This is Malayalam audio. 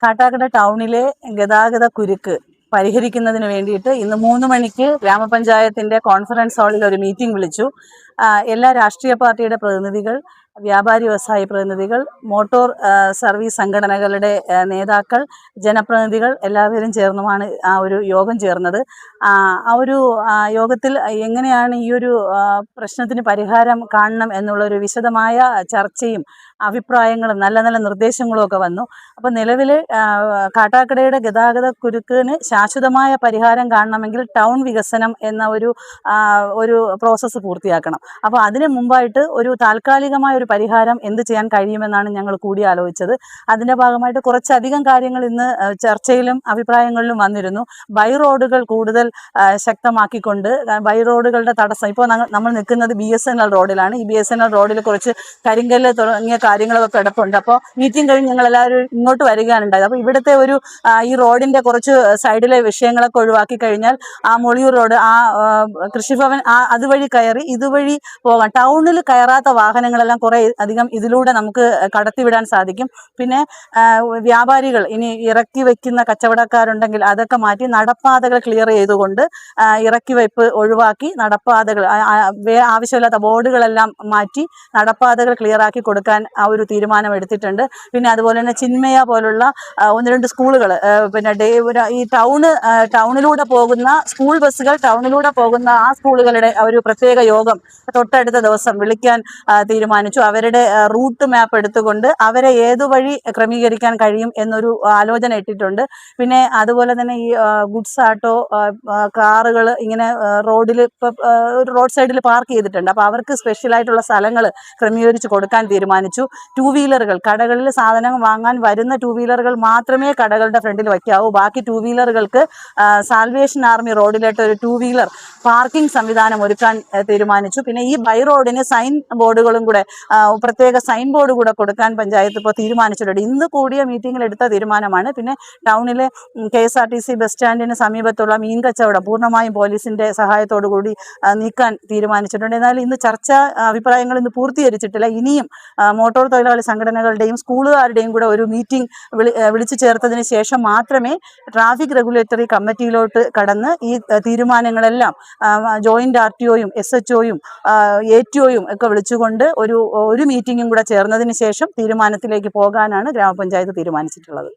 കാട്ടാക്കട ടൗണിലെ ഗതാഗത കുരുക്ക് പരിഹരിക്കുന്നതിന് വേണ്ടിയിട്ട് ഇന്ന് 3 മണിക്ക് ഗ്രാമപഞ്ചായത്തിന്റെ കോൺഫറൻസ് ഹാളിൽ ഒരു മീറ്റിംഗ് വിളിച്ചു. എല്ലാ രാഷ്ട്രീയ പാർട്ടിയുടെ പ്രതിനിധികൾ, വ്യാപാരി വ്യവസായി പ്രതിനിധികൾ, മോട്ടോർ സർവീസ് സംഘടനകളുടെ നേതാക്കൾ, ജനപ്രതിനിധികൾ എല്ലാവരും ചേർന്നുമാണ് ആ ഒരു യോഗം ചേർന്നത്. ആ ഒരു യോഗത്തിൽ എങ്ങനെയാണ് ഈ ഒരു പ്രശ്നത്തിന് പരിഹാരം കാണണം എന്നുള്ളൊരു വിശദമായ ചർച്ചയും അഭിപ്രായങ്ങളും നല്ല നല്ല നിർദ്ദേശങ്ങളും ഒക്കെ വന്നു. അപ്പോൾ നിലവിൽ കാട്ടാക്കടയുടെ ഗതാഗത കുരുക്കിന് ശാശ്വതമായ പരിഹാരം കാണണമെങ്കിൽ ടൗൺ വികസനം എന്ന ഒരു പ്രോസസ്സ് പൂർത്തിയാക്കണം. അപ്പോൾ അതിന് മുമ്പായിട്ട് ഒരു താൽക്കാലികമായ ഒരു പരിഹാരം എന്ത് ചെയ്യാൻ കഴിയുമെന്നാണ് ഞങ്ങൾ കൂടിയാലോചിച്ചത്. അതിൻ്റെ ഭാഗമായിട്ട് കുറച്ചധികം കാര്യങ്ങൾ ഇന്ന് ചർച്ചയിലും അഭിപ്രായങ്ങളിലും വന്നിരുന്നു. ബൈ റോഡുകൾ കൂടുതൽ ശക്തമാക്കിക്കൊണ്ട് ബൈ റോഡുകളുടെ തടസ്സം, ഇപ്പോൾ നമ്മൾ നിൽക്കുന്നത് BSNL റോഡിലാണ്. ഈ BSNL റോഡിൽ കുറച്ച് കരിങ്കല്ല് തുടങ്ങിയ കാര്യങ്ങളൊക്കെ കിടപ്പുണ്ട്. അപ്പോൾ മീറ്റിംഗ് കഴിഞ്ഞ് ഞങ്ങളെല്ലാവരും ഇങ്ങോട്ട് വരികയാണുണ്ടായത്. അപ്പോൾ ഇവിടുത്തെ ഈ റോഡിൻ്റെ കുറച്ച് സൈഡിലെ വിഷയങ്ങളൊക്കെ ഒഴിവാക്കി കഴിഞ്ഞാൽ ആ മൊളിയൂർ റോഡ്, ആ കൃഷിഭവൻ, അതുവഴി കയറി ഇതുവഴി പോകാം. ടൗണിൽ കയറാത്ത വാഹനങ്ങളെല്ലാം കുറേ അധികം ഇതിലൂടെ നമുക്ക് കടത്തിവിടാൻ സാധിക്കും. പിന്നെ വ്യാപാരികൾ ഇനി ഇറക്കി വയ്ക്കുന്ന കച്ചവടക്കാരുണ്ടെങ്കിൽ അതൊക്കെ മാറ്റി നടപ്പാതകൾ ക്ലിയർ ചെയ്തുകൊണ്ട് ഇറക്കി വയ്പ്പ് ഒഴിവാക്കി നടപ്പാതകൾ, ആവശ്യമില്ലാത്ത ബോർഡുകളെല്ലാം മാറ്റി നടപ്പാതകൾ ക്ലിയർ ആക്കി കൊടുക്കാൻ ആ ഒരു തീരുമാനം എടുത്തിട്ടുണ്ട്. പിന്നെ അതുപോലെ തന്നെ ചിന്മയ പോലുള്ള 1-2 സ്കൂളുകൾ, പിന്നെ ഈ ടൗണിലൂടെ പോകുന്ന സ്കൂൾ ബസ്സുകൾ ടൗണിലൂടെ പോകുന്ന ആ സ്കൂളുകളുടെ ഒരു പ്രത്യേക യോഗം തൊട്ടടുത്ത ദിവസം വിളിക്കാൻ തീരുമാനിച്ചു. അവരുടെ റൂട്ട് മാപ്പ് എടുത്തുകൊണ്ട് അവരെ ഏതുവഴി ക്രമീകരിക്കാൻ കഴിയും എന്നൊരു ആലോചന ഇട്ടിട്ടുണ്ട്. പിന്നെ അതുപോലെ തന്നെ ഈ ഗുഡ്സ് ആട്ടോ കാറുകൾ ഇങ്ങനെ റോഡിൽ ഒരു റോഡ് സൈഡിൽ പാർക്ക് ചെയ്തിട്ടുണ്ട്. അപ്പോൾ അവർക്ക് സ്പെഷ്യലായിട്ടുള്ള സ്ഥലങ്ങൾ ക്രമീകരിച്ച് കൊടുക്കാൻ തീരുമാനിച്ചു. 2 വീലറുകൾ, കടകളിൽ സാധനം വാങ്ങാൻ വരുന്ന 2 വീലറുകൾ മാത്രമേ കടകളുടെ ഫ്രണ്ടിൽ വയ്ക്കാവൂ. ബാക്കി 2 വീലറുകൾക്ക് സാൽവേഷൻ ആർമി റോഡിലായിട്ട് ഒരു 2 വീലർ പാർക്കിംഗ് സംവിധാനം ഒരുക്കാൻ തീരുമാനിച്ചു. പിന്നെ ഈ ബൈ റോഡിന് സൈൻ ബോർഡുകളും കൂടെ, പ്രത്യേക സൈൻ ബോർഡ് കൂടെ കൊടുക്കാൻ പഞ്ചായത്ത് ഇപ്പോൾ തീരുമാനിച്ചിട്ടുണ്ട്. ഇന്ന് കൂടിയ മീറ്റിംഗിൽ എടുത്ത തീരുമാനമാണ്. പിന്നെ ടൗണിലെ KSRTC ബസ് സ്റ്റാൻഡിന് സമീപത്തുള്ള മീൻ കച്ചവടം പൂർണ്ണമായും പോലീസിന്റെ സഹായത്തോടു കൂടി നീക്കാൻ തീരുമാനിച്ചിട്ടുണ്ട്. എന്നാൽ ഇന്ന് അഭിപ്രായങ്ങൾ ഇന്ന് പൂർത്തീകരിച്ചിട്ടില്ല. ഇനിയും മോട്ടോർ തൊഴിലാളി സംഘടനകളുടെയും സ്കൂളുകാരുടെയും കൂടെ ഒരു മീറ്റിംഗ് വിളിച്ചു ചേർത്തതിന് ശേഷം മാത്രമേ ട്രാഫിക് റെഗുലേറ്ററി കമ്മിറ്റിയിലോട്ട് കടന്ന് ഈ തീരുമാനങ്ങളെല്ലാം ജോയിന്റ് RTOയും SHOയും ATOയും ഒക്കെ വിളിച്ചുകൊണ്ട് ഒരു മീറ്റിംഗും കൂടെ ചേർന്നതിന് ശേഷം തീരുമാനത്തിലേക്ക് പോകാനാണ് ഗ്രാമപഞ്ചായത്ത് തീരുമാനിച്ചിട്ടുള്ളത്.